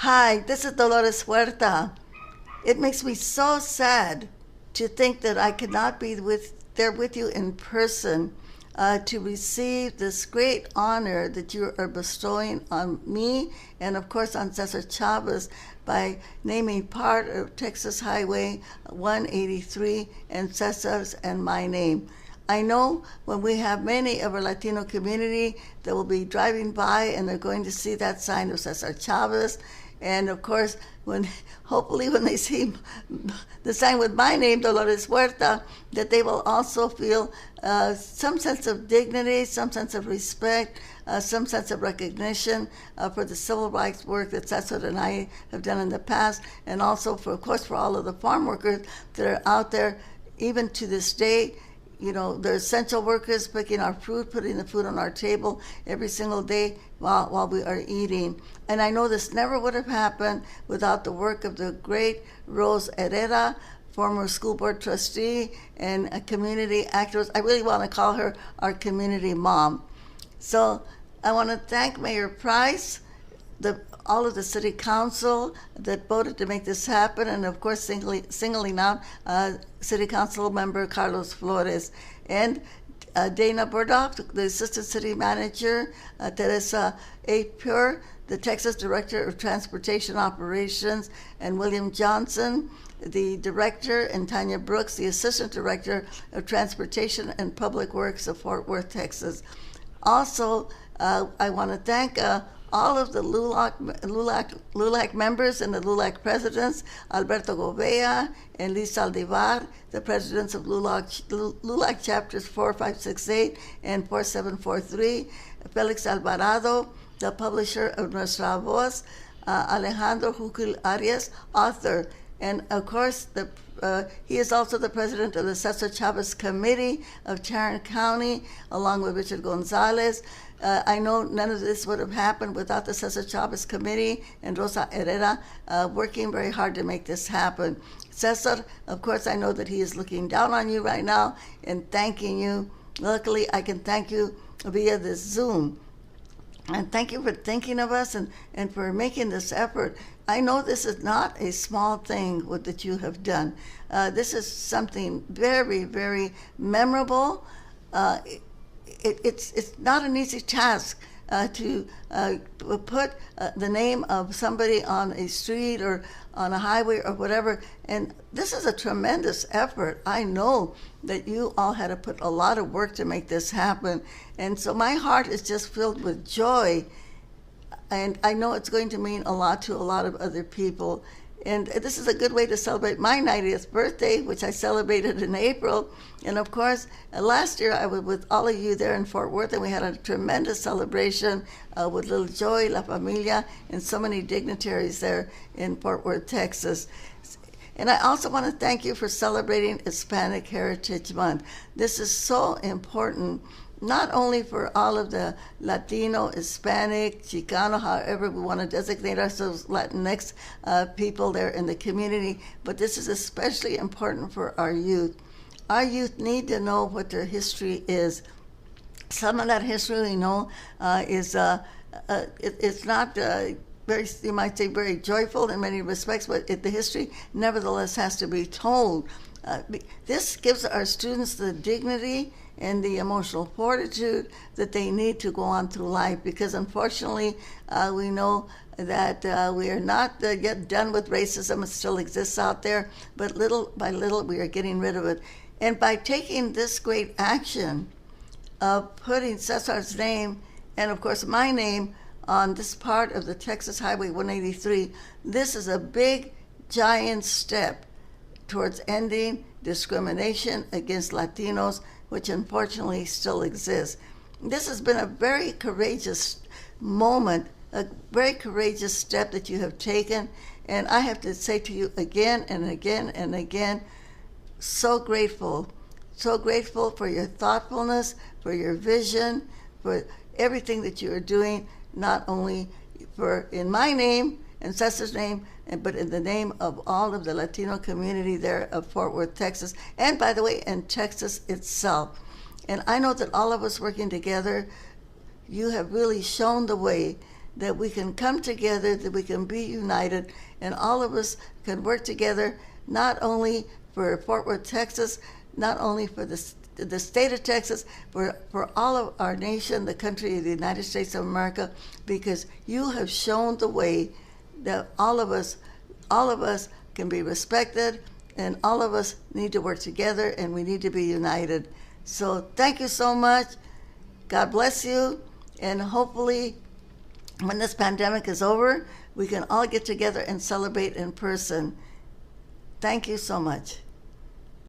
Hi, this is Dolores Huerta. It makes me so sad to think that I could not be there with you in person to receive this great honor that you are bestowing on me and, of course, on Cesar Chavez by naming part of Texas Highway 183 and Cesar's and my name. I know when we have many of our Latino community that will be driving by and they're going to see that sign of Cesar Chavez. And of course, hopefully when they see the sign with my name, Dolores Huerta, that they will also feel some sense of dignity, some sense of respect, some sense of recognition for the civil rights work that Cesar and I have done in the past, and also, of course, for all of the farm workers that are out there, even to this day. You know, they're essential workers picking our food, putting the food on our table every single day while we are eating. And I know this never would have happened without the work of the great Rose Herrera, former school board trustee and a community activist. I really want to call her our community mom. So I want to thank Mayor Price, all of the city council that voted to make this happen, and of course singling out city council member Carlos Flores, and Dana Burdock, the assistant city manager, Teresa A. Pure, the Texas Director of Transportation Operations, and William Johnson, the director, and Tanya Brooks, the assistant director of Transportation and Public Works of Fort Worth, Texas. Also, I want to thank all of the LULAC members and the LULAC presidents, Alberto Gobea and Liz Aldivar, the presidents of LULAC chapters 4568 and 4743, Felix Alvarado, the publisher of Nuestra Voz, Alejandro Jucul Arias, author, and of course he is also the president of the Cesar Chavez Committee of Tarrant County, along with Richard Gonzalez. I know none of this would have happened without the Cesar Chavez Committee and Rosa Herrera working very hard to make this happen. Cesar, of course, I know that he is looking down on you right now and thanking you. Luckily, I can thank you via this Zoom. And thank you for thinking of us and for making this effort. I know this is not a small thing that you have done. This is something very, very memorable. It's not an easy task to put the name of somebody on a street or on a highway or whatever. And this is a tremendous effort. I know that you all had to put a lot of work to make this happen. And so my heart is just filled with joy. And I know it's going to mean a lot to a lot of other people. And this is a good way to celebrate my 90th birthday, which I celebrated in April. And of course, last year I was with all of you there in Fort Worth, and we had a tremendous celebration with Little Joy, La Familia, and so many dignitaries there in Fort Worth, Texas. And I also want to thank you for celebrating Hispanic Heritage Month. This is so important, not only for all of the Latino, Hispanic, Chicano, however we want to designate ourselves, Latinx people there in the community, but this is especially important for our youth. Our youth need to know what their history is. Some of that history we know is it's not very, you might say, very joyful in many respects, but the history nevertheless has to be told. This gives our students the dignity and the emotional fortitude that they need to go on through life, because unfortunately we know that we are not yet done with racism. It still exists out there, but little by little we are getting rid of it. And by taking this great action of putting Cesar's name and of course my name on this part of the Texas Highway 183, this is a big, giant step towards ending discrimination against Latinos, which unfortunately still exists. This has been a very courageous moment, a very courageous step that you have taken, and I have to say to you again and again and again, so grateful for your thoughtfulness, for your vision, for everything that you are doing, not only in my name and Cesar's name, but in the name of all of the Latino community there of Fort Worth, Texas, and by the way, in Texas itself. And I know that all of us working together, you have really shown the way that we can come together, that we can be united, and all of us can work together, not only for Fort Worth, Texas, not only for the state of Texas, for all of our nation, the country of the United States of America, because you have shown the way that all of us can be respected, and all of us need to work together, and we need to be united. So thank you so much. God bless you, and hopefully when this pandemic is over, we can all get together and celebrate in person. Thank you so much.